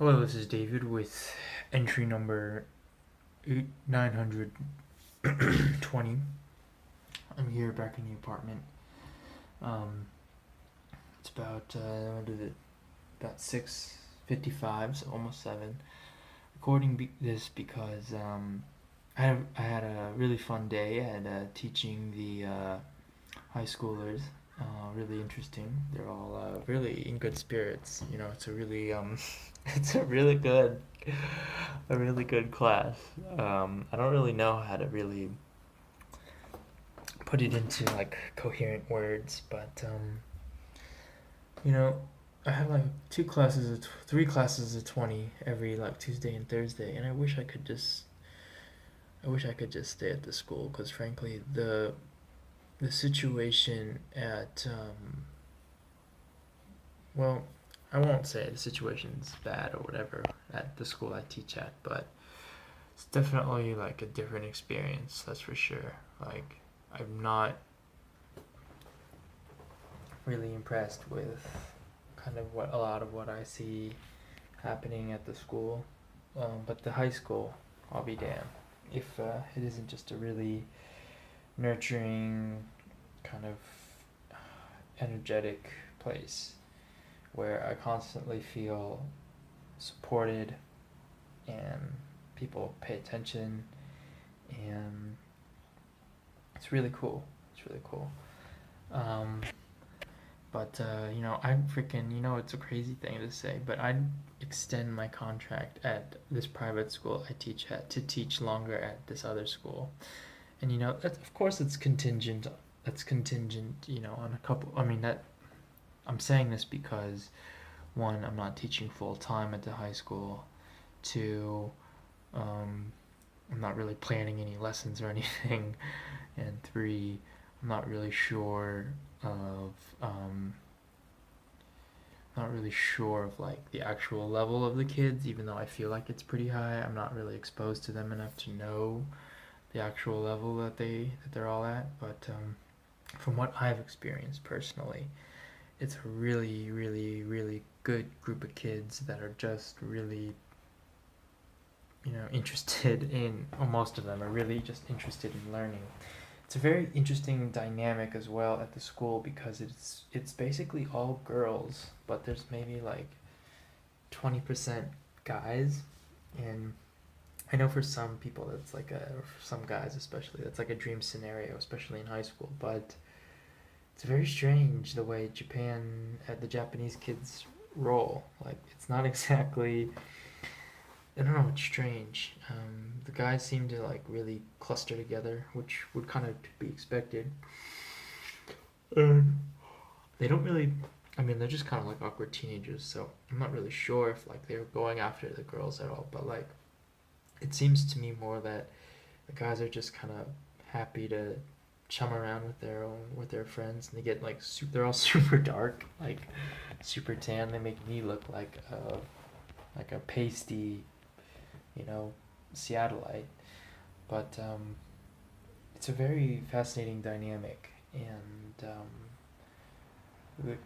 Hello, this is David with entry number 920. I'm here back in the apartment. Um, it's what is it? About 6:55, so almost 7. This because I had a really fun day at teaching the high schoolers. Really interesting. They're all really in good spirits. It's a really it's a really good class. I don't really know how to really put it into like coherent words, but you know, I have like three classes of 20 every like Tuesday and Thursday, and I wish I could just stay at the school because frankly the situation at well, I won't say the situation's bad or whatever at the school I teach at, but it's definitely like a different experience, that's for sure. Like, I'm not really impressed with kind of what a lot of what I see happening at the school. But the high school, I'll be damned if it isn't just a really nurturing, kind of energetic place where I constantly feel supported and people pay attention, and it's really cool. It's really cool. Um, but I freaking, it's a crazy thing to say, but I'd extend my contract at this private school I teach at to teach longer at this other school. And that's, of course, it's contingent. That's contingent, on a couple. I mean, that I'm saying this because one, I'm not teaching full time at the high school. Two, um, I'm not really planning any lessons or anything. And three, I'm of um, not really sure of like the actual level of the kids, even though I feel like it's pretty high. I'm not really exposed to them enough to know the actual level that they're all at. But from what I've experienced personally, it's a really, really, really good group of kids that are just really, interested in. Well, most of them are really just interested in learning. It's a very interesting dynamic as well at the school because it's basically all girls, but there's maybe like 20% guys, and I know for some people that's like or for some guys especially, that's like a dream scenario, especially in high school. But it's very strange the way the Japanese kids roll. Like, it's not exactly. I don't know. It's strange. The guys seem to like really cluster together, which would kind of be expected. And they don't really. I mean, they're just kind of like awkward teenagers. So I'm not really sure if like they're going after the girls at all. But like, it seems to me more that the guys are just kind of happy to chum around with their friends, and they get like they're all super dark, like super tan. They make me look like a pasty, you know, Seattleite. But it's a very fascinating dynamic, and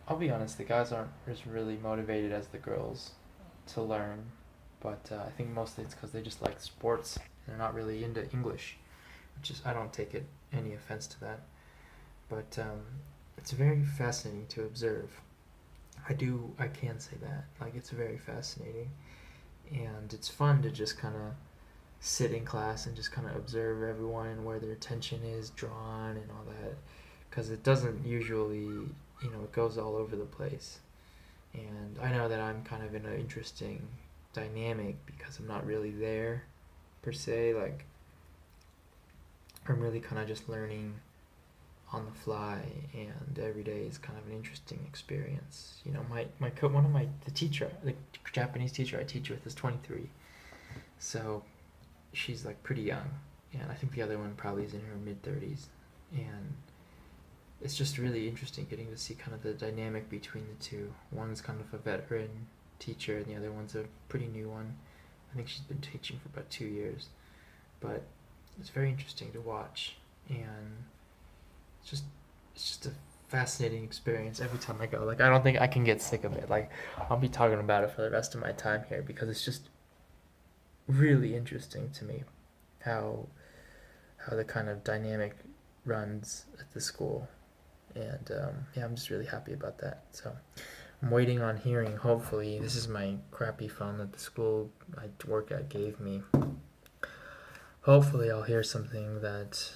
I'll be honest, the guys aren't as really motivated as the girls to learn, but I think mostly it's because they just like sports. They're not really into English, which is, I don't take any offense to that, but it's very fascinating to observe. I can say that, like, it's very fascinating, and it's fun to just kind of sit in class and just kind of observe everyone and where their attention is drawn and all that, because it doesn't usually, it goes all over the place. And I know that I'm kind of in an interesting dynamic because I'm not really there per se. Like, I'm really kind of just learning on the fly, and every day is kind of an interesting experience. One of the Japanese teacher I teach with is 23, so she's like pretty young, and I think the other one probably is in her mid 30s, and it's just really interesting getting to see kind of the dynamic between the two. One's kind of a veteran teacher, and the other one's a pretty new one. I think she's been teaching for about 2 years, but it's very interesting to watch, and it's just it's just a fascinating experience every time I go. Like, I don't think I can get sick of it. Like, I'll be talking about it for the rest of my time here because it's just really interesting to me how the kind of dynamic runs at the school. And yeah, I'm just really happy about that. So I'm waiting on hearing. Hopefully, this is my crappy phone that the school I work at gave me. Hopefully, I'll hear something that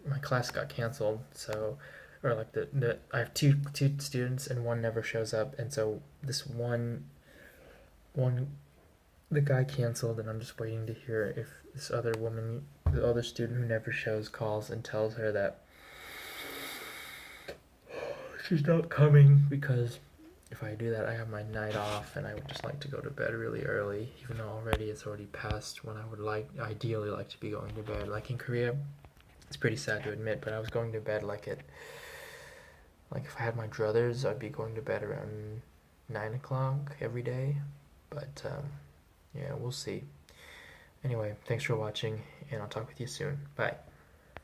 my class got canceled. So, or like the I have two students and one never shows up, and so this one the guy canceled, and I'm just waiting to hear if this other woman, the other student who never shows, calls and tells her that she's not coming because if I do that, I have my night off, and I would just like to go to bed really early, even though it's already past when I would ideally like to be going to bed. Like in Korea, it's pretty sad to admit, but I was going to bed like if I had my druthers, I'd be going to bed around 9 o'clock every day. But yeah, we'll see. Anyway, thanks for watching, and I'll talk with you soon. Bye.